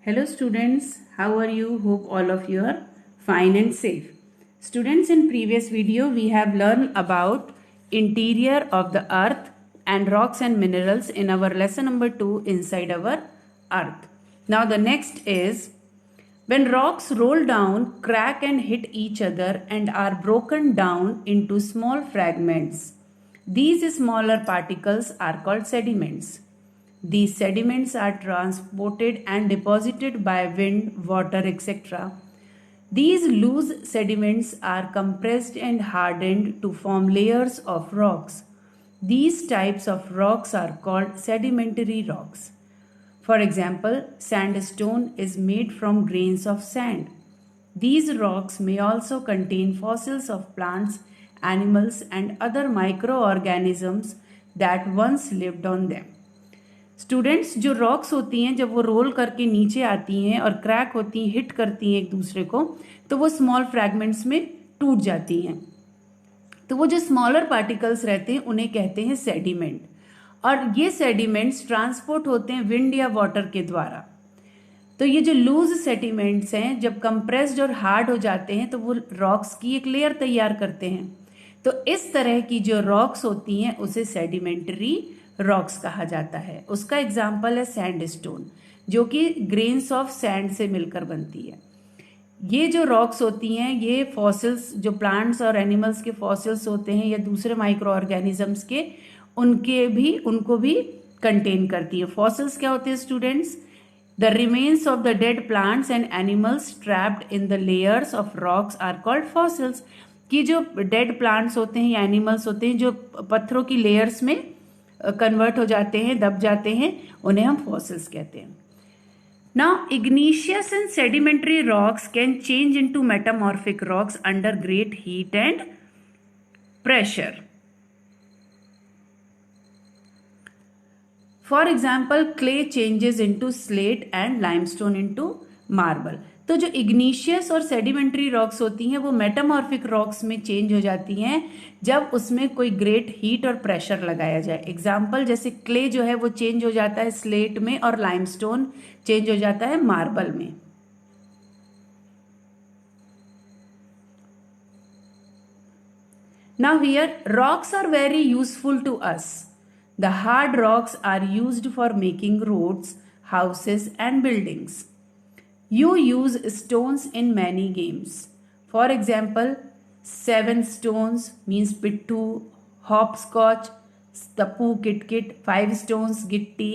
Hello students, how are you? Hope all of you are fine and safe. Students, in previous video we have learned about interior of the earth and rocks and minerals in our lesson number 2 inside our earth. Now the next is when rocks roll down, crack and hit each other and are broken down into small fragments. These smaller particles are called sediments. These sediments are transported and deposited by wind, water, etc. These loose sediments are compressed and hardened to form layers of rocks. These types of rocks are called sedimentary rocks. For example, sandstone is made from grains of sand. These rocks may also contain fossils of plants, animals, and other microorganisms that once lived on them. Students, जो rocks होती हैं जब वो role करके नीचे आती हैं और क्रैक होती हैं, हिट करती हैं एक दूसरे को, तो वो स्मॉल फ्रैगमेंट्स में टूट जाती हैं. तो वो जो स्मॉलर पार्टिकल्स रहते हैं उन्हें कहते हैं सेडिमेंट. और ये सेडिमेंट्स ट्रांसपोर्ट होते हैं विंड या वाटर के द्वारा. तो ये जो लूज सेडिमेंट्स हैं जब कंप्रेस्ड और हार्ड हो जाते हैं तो वो रॉक्स की एक लेयर तैयार करते हैं. तो इस तरह की जो रॉक्स होती हैं उसे सेडिमेंटरी रॉक्स कहा जाता है. उसका एग्जाम्पल है सैंडस्टोन, जो कि ग्रेन्स ऑफ सैंड से मिलकर बनती है. ये जो रॉक्स होती हैं ये फॉसिल्स, जो प्लांट्स और एनिमल्स के फॉसिल्स होते हैं या दूसरे माइक्रो ऑर्गेनिजम्स के, उनको भी कंटेन करती है. फॉसिल्स क्या होते हैं students? The remains of the dead plants and animals trapped in the layers of rocks are called fossils. कि जो डेड प्लांट्स होते हैं या एनिमल्स होते हैं जो पत्थरों की लेयर्स में कन्वर्ट हो जाते हैं, दब जाते हैं, उन्हें हम फॉसिल्स कहते हैं. Now, igneous and sedimentary rocks can change into metamorphic rocks under great heat and pressure. For example, clay changes into slate and limestone into marble. तो जो इग्नीशियस और सेडिमेंट्री रॉक्स होती हैं वो मेटामॉर्फिक रॉक्स में चेंज हो जाती हैं जब उसमें कोई ग्रेट हीट और प्रेशर लगाया जाए. एग्जाम्पल, जैसे क्ले जो है वो चेंज हो जाता है स्लेट में और लाइमस्टोन चेंज हो जाता है मार्बल में. Now here rocks are very useful to us. The hard rocks are used for making roads, houses and buildings. You use stones in many games. For example, 7 stones means pittu, hopscotch, tapu kit, 5 stones gitti.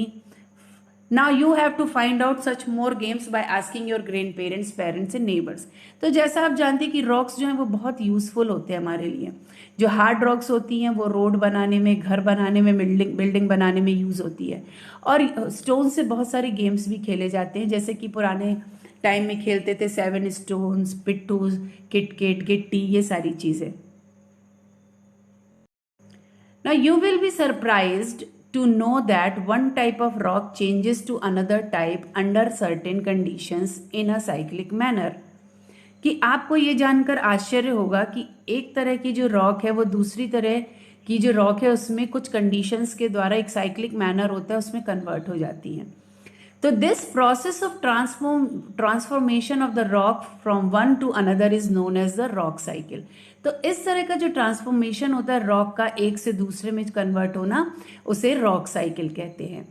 Now you have to find out such more games by asking your grandparents, parents and neighbors. तो जैसा आप जानते हैं कि rocks जो हैं वो बहुत यूजफुल होते हैं हमारे लिए. जो हार्ड रॉक्स होती हैं वो रोड बनाने में, घर बनाने में, बिल्डिंग बनाने में यूज होती है. और स्टोन से बहुत सारे गेम्स भी खेले जाते हैं, जैसे कि पुराने टाइम में खेलते थे 7 स्टोन्स, पिट्टूज, किटकिट, गिट्टी, ये सारी चीजें. Now you will be surprised to know that one type of rock changes to another type under certain conditions in a cyclic manner. कि आपको ये जानकर आश्चर्य होगा कि एक तरह की जो रॉक है वो दूसरी तरह की जो रॉक है उसमें कुछ कंडीशंस के द्वारा एक साइक्लिक मैनर होता है उसमें कन्वर्ट हो जाती हैं. तो this process of transformation of the rock from one to another is known as the rock cycle. तो इस तरह का जो ट्रांसफॉर्मेशन होता है रॉक का एक से दूसरे में कन्वर्ट होना, उसे रॉक साइकिल कहते हैं.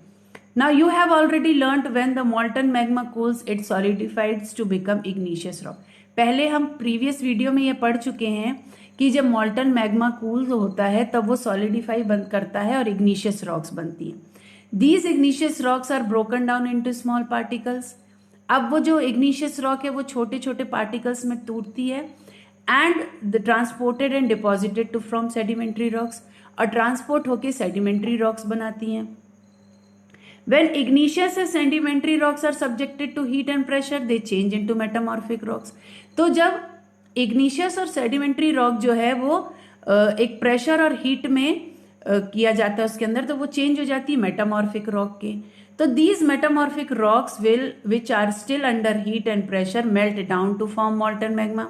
Now you have already learned when the molten magma cools it solidifies to become igneous rock. पहले हम प्रीवियस वीडियो में ये पढ़ चुके हैं कि जब मॉल्टन मैग्मा कूल होता है तब वो सॉलिडिफाई बंद करता है और इग्निशियस रॉक्स बनती हैं. These igneous rocks are broken down into small particles. अब वो जो igneous rock है वो छोटे छोटे particles में टूटती है and the transported and deposited to from sedimentary rocks, और transport होके sedimentary rocks बनाती हैं. When igneous and sedimentary rocks are subjected to heat and pressure, they change into metamorphic rocks. तो जब igneous और sedimentary rock जो है वो एक प्रेशर और हीट में किया जाता है उसके अंदर, तो वो चेंज हो जाती है मेटामॉर्फिक रॉक के. तो these metamorphic rocks which are still under heat and pressure melt down to form molten magma.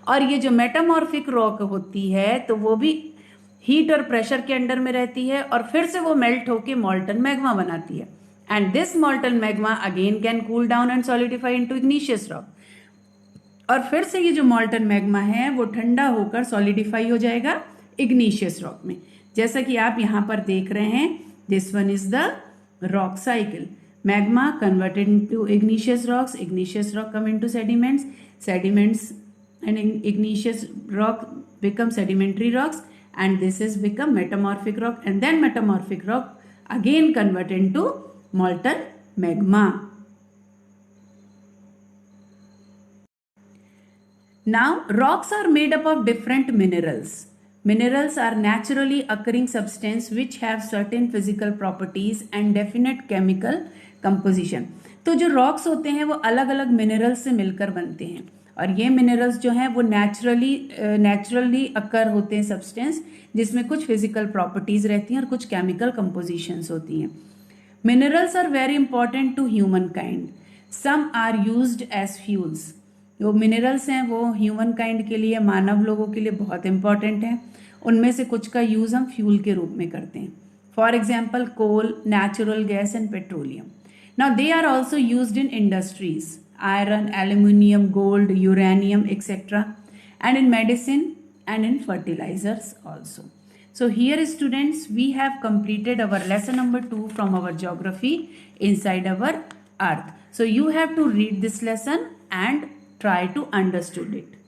और ये जो मेटामॉर्फिक रॉक होती है तो वो भी हीट और प्रेशर के अंडर में रहती है और फिर से वो मेल्ट होके मॉल्टन मैग्मा बनाती है. and this molten magma again can cool down and solidify into igneous rock. और फिर से ये जो molten magma है वो ठंडा होकर solidify हो जाएगा igneous rock में. जैसा कि आप यहाँ पर देख रहे हैं, this one is the rock cycle. Magma converted into igneous rocks, igneous rock come into sediments, sediments and igneous rock become sedimentary rocks, and this is become metamorphic rock, and then metamorphic rock again convert into molten magma. Now rocks are made up of different minerals. Minerals are naturally occurring substances which have certain physical properties and definite chemical composition. तो जो rocks होते हैं वो अलग अलग minerals से मिलकर बनते हैं, और ये minerals जो हैं वो naturally occur होते हैं substance जिसमें कुछ physical properties रहती हैं और कुछ chemical compositions होती हैं. Minerals are very important to humankind. Some are used as fuels. जो मिनरल्स हैं वो ह्यूमन काइंड के लिए, मानव लोगों के लिए बहुत इंपॉर्टेंट हैं. उनमें से कुछ का यूज़ हम फ्यूल के रूप में करते हैं. For example coal, natural gas and petroleum. Now they are also used in industries, iron, aluminium, gold, uranium etcetera, and in medicine and in fertilizers also. So here students, we have completed our lesson number 2 from our geography, inside our earth. So you have to read this lesson and try to understand it.